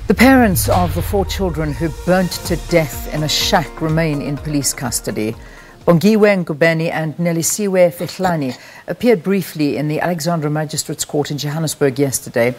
The parents of the 4 children who burnt to death in a shack remain in police custody. Bongiwe, Ngubeni and Nelisiwe Fihlani appeared briefly in the Alexandra Magistrate's Court in Johannesburg yesterday.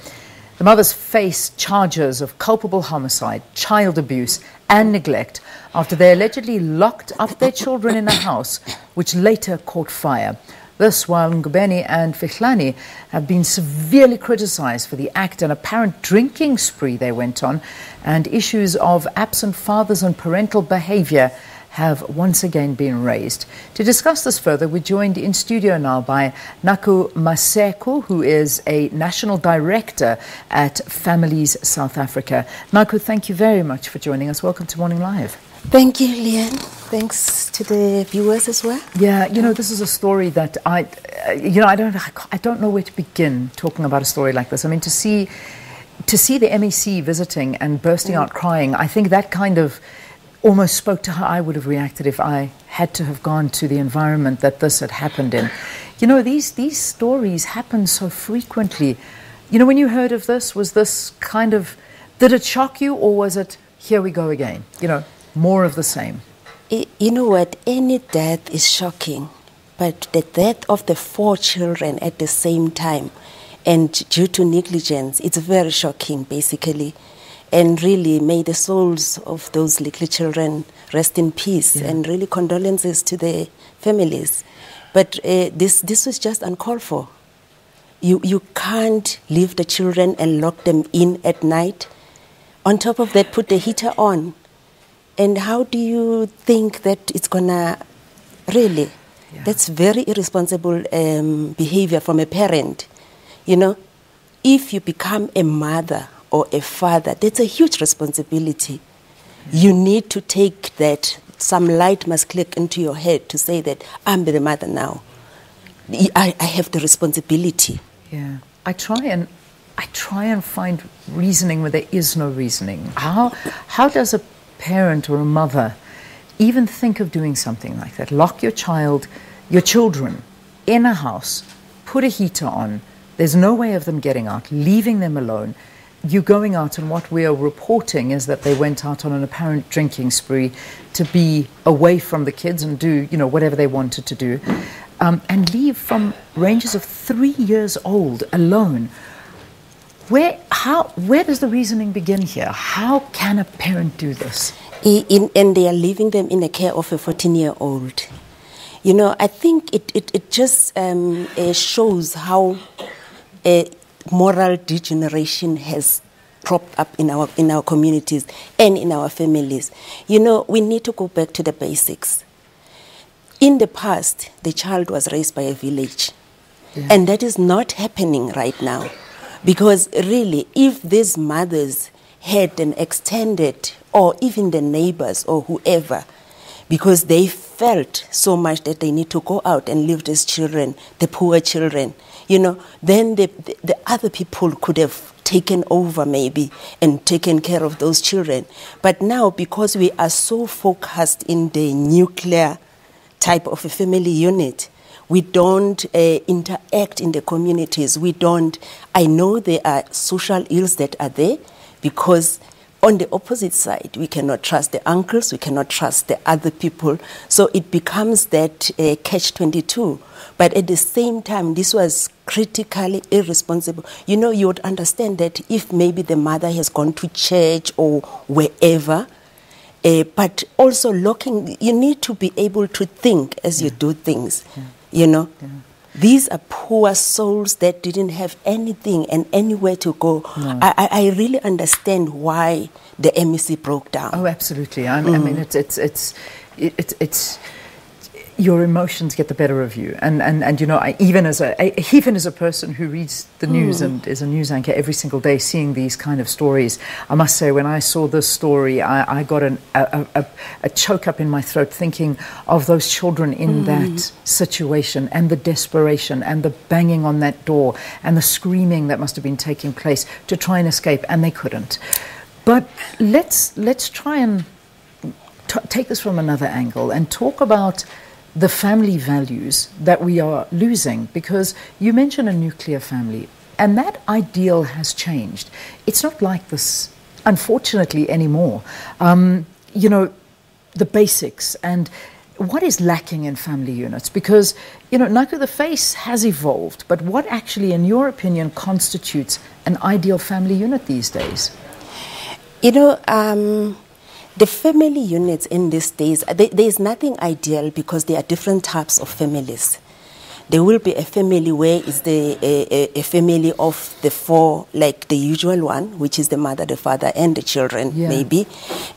The mothers face charges of culpable homicide, child abuse and neglect after they allegedly locked up their children in a house which later caught fire. This while Ngubeni and Fihlani have been severely criticised for the act and apparent drinking spree they went on, and issues of absent fathers and parental behaviour have once again been raised. To discuss this further, we're joined in studio now by Naku Masuku, who is a National Director at Families South Africa. Naku, thank you very much for joining us. Welcome to Morning Live. Thank you, Leanne. Thanks to the viewers as well. Yeah, you know, this is a story that I don't know where to begin talking about a story like this. I mean, to see the MEC visiting and bursting out crying, I think that kind of almost spoke to how I would have reacted if I had to have gone to the environment that this had happened in. You know, these stories happen so frequently. You know, when you heard of this, was this kind of, did it shock you, or was it, here we go again? You know, more of the same. You know what, any death is shocking, but the death of the 4 children at the same time and due to negligence, it's very shocking basically. And really, may the souls of those little children rest in peace, and really condolences to the families. But this was just uncalled for. You can't leave the children and lock them in at night. On top of that, put the heater on. And how do you think that it's gonna really? Yeah. That's very irresponsible behavior from a parent. You know, if you become a mother or a father, that's a huge responsibility. You need to take that, some light must click into your head to say that I'm the mother now. I have the responsibility. Yeah, I try and find reasoning where there is no reasoning. How does a parent or a mother even think of doing something like that? Lock your children in a house, put a heater on, there's no way of them getting out, leaving them alone. You going out, and what we are reporting is that they went out on an apparent drinking spree to be away from the kids and do, you know, whatever they wanted to do, and leave from ranges of 3 years old alone. Where does the reasoning begin here? How can a parent do this? And they are leaving them in the care of a 14-year-old. You know, I think it just shows how moral degeneration has cropped up in our communities and in our families. You know, we need to go back to the basics. In the past, the child was raised by a village, and that is not happening right now. Because really, if these mothers had an extended, or even the neighbors or whoever, because they felt so much that they need to go out and leave these children, the poor children, you know, then the other people could have taken over maybe and taken care of those children. But now, because we are so focused in the nuclear type of a family unit, we don't interact in the communities. I know there are social ills that are there, because on the opposite side, we cannot trust the uncles, we cannot trust the other people. So it becomes that catch-22. But at the same time, this was critically irresponsible. You know, you would understand that if maybe the mother has gone to church or wherever, but also you need to be able to think as you do things. You know, these are poor souls that didn't have anything and anywhere to go. No. I really understand why the MEC broke down. Oh, absolutely. I mean, it's your emotions get the better of you, and you know, even as a person who reads the news and is a news anchor every single day, seeing these kind of stories, I must say, when I saw this story, I got a choke up in my throat thinking of those children in that situation, and the desperation and the banging on that door and the screaming that must have been taking place to try and escape, and they couldn't. But let's try and take this from another angle and talk about the family values that we are losing, because you mentioned a nuclear family, and that ideal has changed. It's not like this unfortunately, anymore. You know, the basics and what is lacking in family units? Because, you know, Naku, the face has evolved, but what actually, in your opinion, constitutes an ideal family unit these days? You know, the family units in these days, there is nothing ideal because there are different types of families. There will be a family where it's a family of the four, like the usual one, which is the mother, the father, and the children, maybe.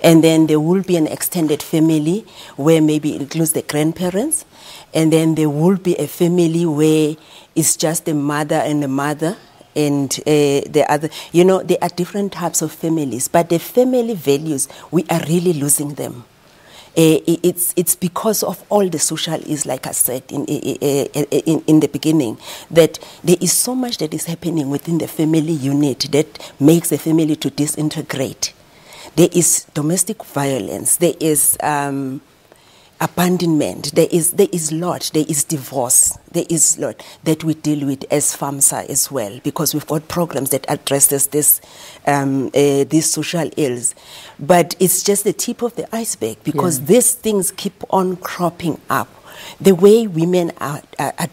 And then there will be an extended family where maybe it includes the grandparents. And then there will be a family where it's just the mother and the mother and the other. You know, there are different types of families, but the family values, we are really losing them. It's because of all the social ills, like I said in the beginning, that there is so much that is happening within the family unit that makes the family to disintegrate. There is domestic violence, there is abandonment, there is lot, there is divorce, there is lot that we deal with as FAMSA as well, because we've got programs that addresses this these social ills. But it's just the tip of the iceberg, because these things keep on cropping up. The way women are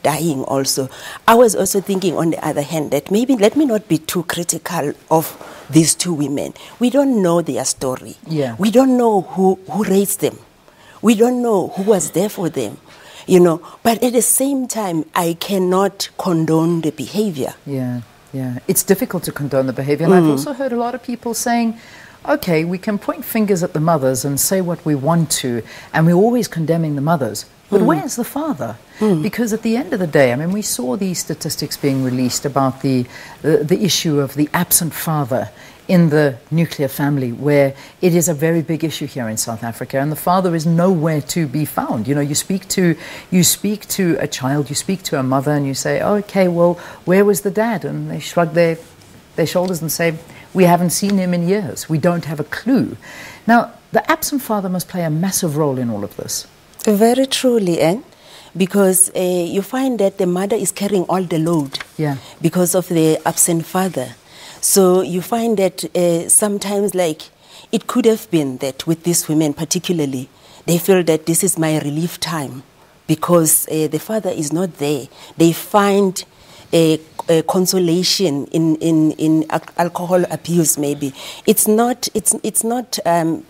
dying also. I was also thinking, on the other hand, that maybe let me not be too critical of these two women. We don't know their story. We don't know who raised them. We don't know who was there for them, you know. But at the same time, I cannot condone the behavior. It's difficult to condone the behavior. And I've also heard a lot of people saying, okay, we can point fingers at the mothers and say what we want to, and we're always condemning the mothers. But where's the father? Because at the end of the day, I mean, we saw these statistics being released about the issue of the absent father in the nuclear family, where it is a very big issue here in South Africa, and the father is nowhere to be found. You know, you speak to a child, you speak to a mother, and you say, oh, okay, well, where was the dad? And they shrug their shoulders and say, we haven't seen him in years. We don't have a clue. Now, the absent father must play a massive role in all of this. Very truly, because you find that the mother is carrying all the load because of the absent father. So you find that sometimes, like, it could have been that with these women particularly, they feel that this is my relief time because the father is not there. They find a consolation in alcohol abuse, maybe. It's not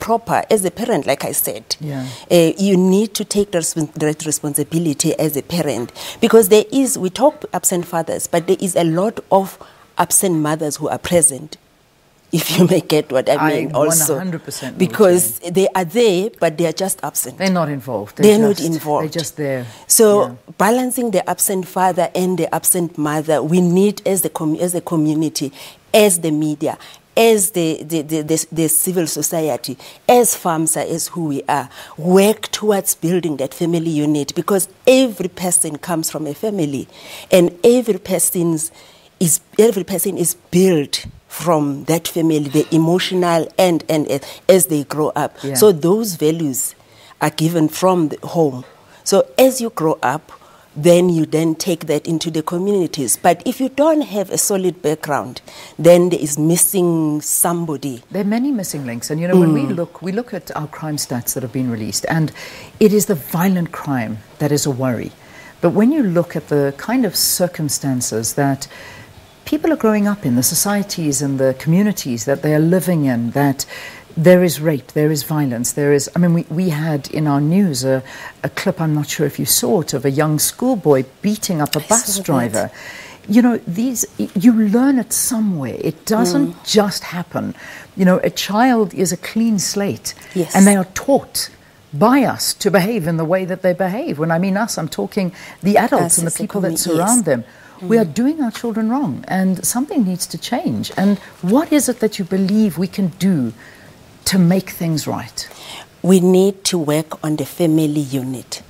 proper as a parent, like I said. You need to take that responsibility as a parent, because we talk absent fathers, but there is a lot of absent mothers who are present, if you may get what I mean. Also, 100% because they are there, but they are just absent. They're not involved. They're not involved. They're just there. So balancing the absent father and the absent mother, we need as a community, as the media, as the civil society, as FAMSA, as who we are, work towards building that family unit, because every person comes from a family, and every person is built from that family, the emotional and as they grow up. So those values are given from the home. So as you grow up, then you then take that into the communities. But if you don't have a solid background, then there is missing somebody. There are many missing links. And, you know, when we look at our crime stats that have been released, and it is the violent crime that is a worry. But when you look at the kind of circumstances that people are growing up in, the societies and the communities that they are living in, that there is rape, there is violence, there is... I mean, we had in our news a clip, I'm not sure if you saw it, of a young schoolboy beating up a bus driver. You know, you learn it somewhere. It doesn't just happen. You know, a child is a clean slate, and they are taught by us to behave in the way that they behave. When I mean us, I'm talking the adults and the people that surround them. We are doing our children wrong, and something needs to change. And what is it that you believe we can do to make things right? We need to work on the family unit,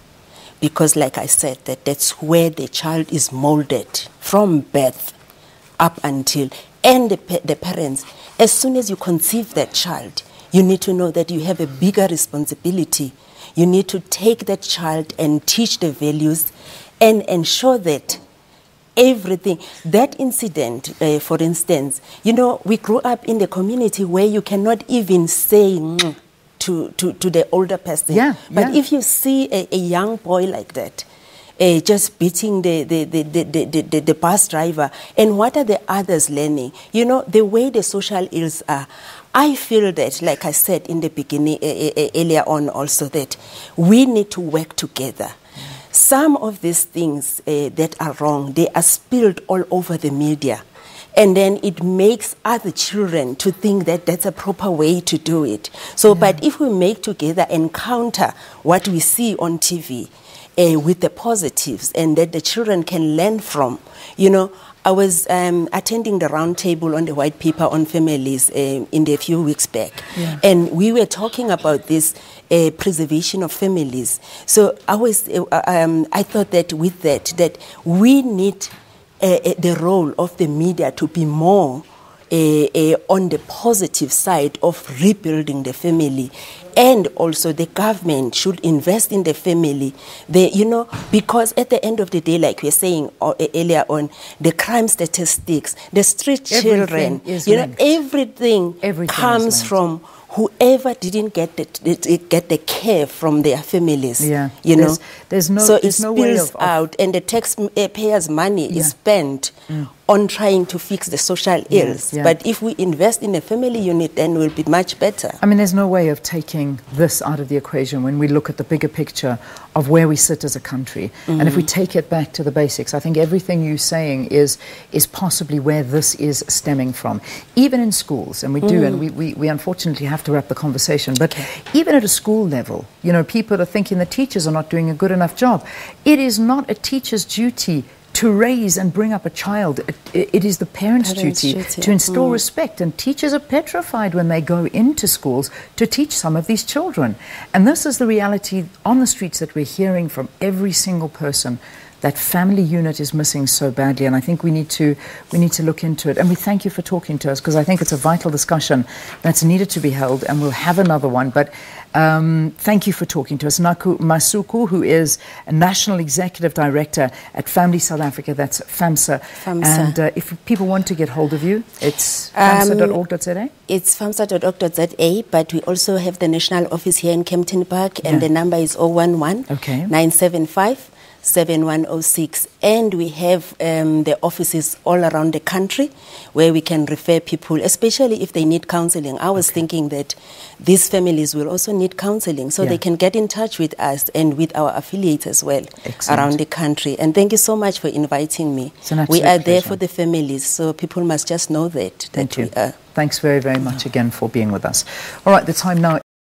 because like I said, that's where the child is molded from birth up until, and the parents, as soon as you conceive that child, you need to know that you have a bigger responsibility. You need to take that child and teach the values and ensure that everything. That incident, for instance, you know, we grew up in the community where you cannot even say to the older person. Yeah, but if you see a young boy like that, just beating the bus driver, and what are the others learning? You know, the way the social ills are. I feel that, like I said in the beginning, earlier on also, that we need to work together. Some of these things that are wrong, they are spilled all over the media. And then it makes other children to think that that's a proper way to do it. So, but if we make together and counter what we see on TV with the positives and that the children can learn from, you know, I was attending the round table on the white paper on families in the few weeks back. Yeah. And we were talking about this preservation of families. So I thought that with that we need the role of the media to be more on the positive side of rebuilding the family. And also the government should invest in the family. You know, because at the end of the day, like we were saying earlier on, the crime statistics, the street children, you know, everything comes from whoever didn't get the care from their families. Yeah, you know, there's no, so there's it no spills way of out, and the taxpayers' money is spent on trying to fix the social ills. Yeah. But if we invest in a family unit, then we'll be much better. I mean, there's no way of taking this out of the equation when we look at the bigger picture of where we sit as a country. And if we take it back to the basics, I think everything you're saying is possibly where this is stemming from. Even in schools, and we do, and we unfortunately have to wrap the conversation, but even at a school level, you know, people are thinking the teachers are not doing a good enough job. It is not a teacher's duty to raise and bring up a child. It is the parents' duty to instill respect, and teachers are petrified when they go into schools to teach some of these children. And this is the reality on the streets that we're hearing from every single person. That family unit is missing so badly, and I think we need to look into it. And we thank you for talking to us, because I think it's a vital discussion that's needed to be held, and we'll have another one. But thank you for talking to us. Naku Masuku, who is a National Executive Director at Family South Africa, that's FAMSA. And if people want to get hold of you, it's famsa.org.za? It's famsa.org.za, but we also have the national office here in Kempton Park, and the number is 011-975 7106, and we have the offices all around the country where we can refer people, especially if they need counseling. I was thinking that these families will also need counseling, so they can get in touch with us and with our affiliates as well around the country. And thank you so much for inviting me. We are there for the families, so people must just know that we are. Thanks very, very much again for being with us. All right, the time now